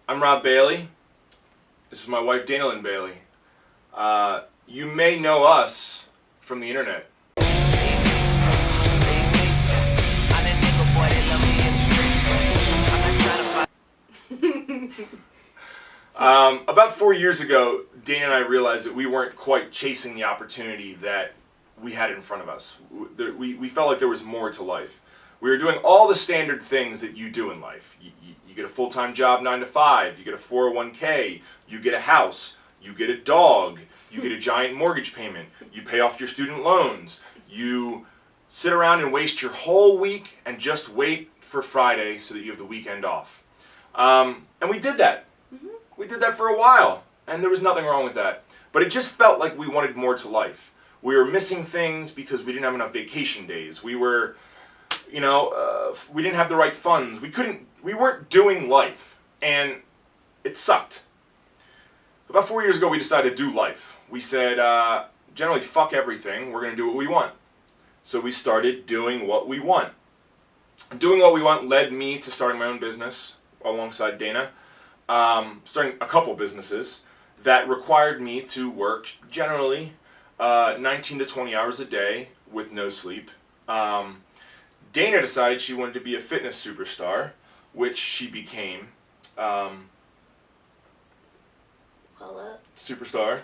I'm Rob Bailey. This is my wife, Dana Lynn Bailey. You may know us from the internet. About 4 years ago, Dana and I realized that we weren't quite chasing the opportunity that we had in front of us. We felt like there was more to life. We were doing all the standard things that you do in life. You get a full-time job 9 to 5, you get a 401k, you get a house, you get a dog, you get a giant mortgage payment, you pay off your student loans, you sit around and waste your whole week and just wait for Friday so that you have the weekend off. And we did that. We did that for a while, and there was nothing wrong with that. But it just felt like we wanted more to life. We were missing things because we didn't have enough vacation days. We were, we didn't have the right funds. We weren't doing life, and it sucked. About 4 years ago, we decided to do life. We said, generally, fuck everything. We're going to do what we want. So we started doing what we want. Doing what we want led me to starting my own business alongside Dana. Starting a couple businesses that required me to work generally 19 to 20 hours a day with no sleep. Dana decided she wanted to be a fitness superstar, which she became. Superstar.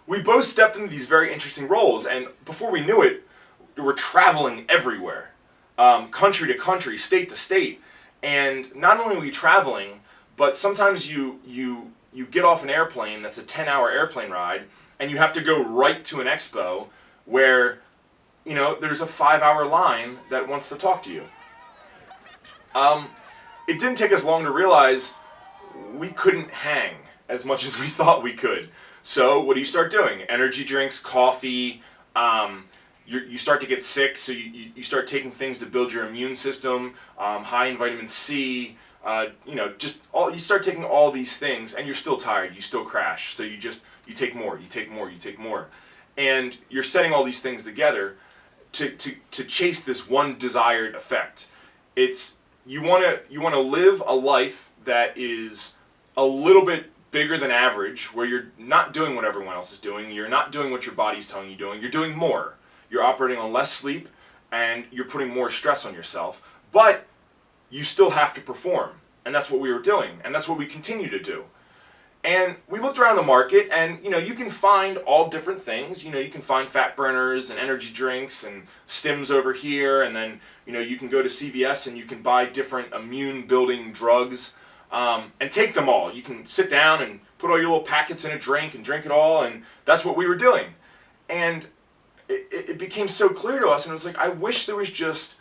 We both stepped into these very interesting roles, and before we knew it, we were traveling everywhere, country to country, state to state. And not only were we traveling, but sometimes you get off an airplane that's a 10-hour airplane ride, and you have to go right to an expo where, there's a 5-hour line that wants to talk to you. It didn't take us long to realize we couldn't hang as much as we thought we could. So what do you start doing? Energy drinks, coffee, you start to get sick, so you start taking things to build your immune system, high in vitamin C, you start taking all these things, and you're still tired, you still crash, so you take more, and you're setting all these things together to chase this one desired effect. It's, you want to live a life that is a little bit bigger than average, where you're not doing what everyone else is doing, you're not doing what your body's telling you doing, you're doing more. You're operating on less sleep, and you're putting more stress on yourself, but you still have to perform. And that's what we were doing, and that's what we continue to do. And we looked around the market, and you can find all different things. You can find fat burners and energy drinks and stims over here, and then you can go to CVS and you can buy different immune building drugs. And take them all. You can sit down and put all your little packets in a drink and drink it all, and that's what we were doing. And it became so clear to us, and it was like, I wish there was just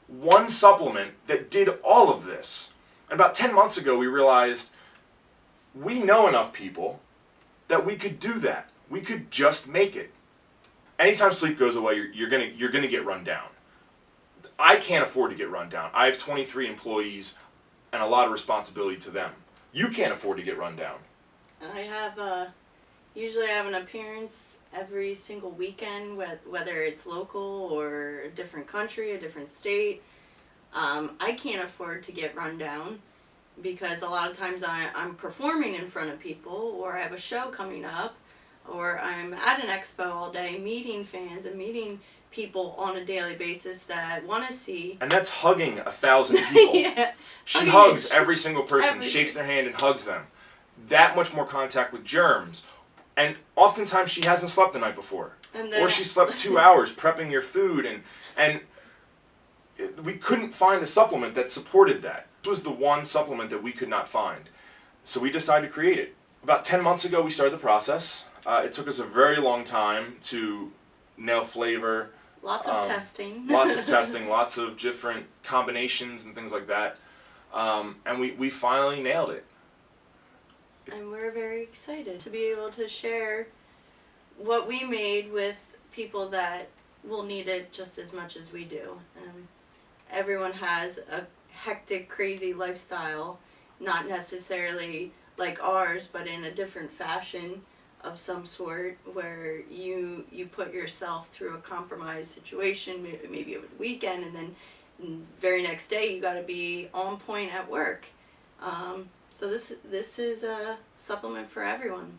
one supplement that did all of this. And about 10 months ago, we realized we know enough people that we could do that. We could just make it. Anytime sleep goes away, you're gonna get run down. I can't afford to get run down. I have 23 employees and a lot of responsibility to them. You can't afford to get run down. I have usually I have an appearance every single weekend, whether it's local or a different country, a different state. I can't afford to get run down because a lot of times I'm performing in front of people, or I have a show coming up, or I'm at an expo all day meeting fans and meeting people on a daily basis that want to see. And that's hugging 1,000 people. Yeah. She hugs every single person, shakes their hand and hugs them. That much more contact with germs. And oftentimes she hasn't slept the night before. Or she slept 2 hours prepping your food, and we couldn't find a supplement that supported that. This was the one supplement that we could not find. So we decided to create it. About 10 months ago we started the process. It took us a very long time to nail flavor. Lots of testing. Lots of different combinations and things like that. And we finally nailed it. And we're very excited to be able to share what we made with people that will need it just as much as we do. Everyone has a hectic, crazy lifestyle, not necessarily like ours, but in a different fashion. of some sort where you put yourself through a compromised situation, maybe over the weekend, and then very next day you got to be on point at work. So this is a supplement for everyone.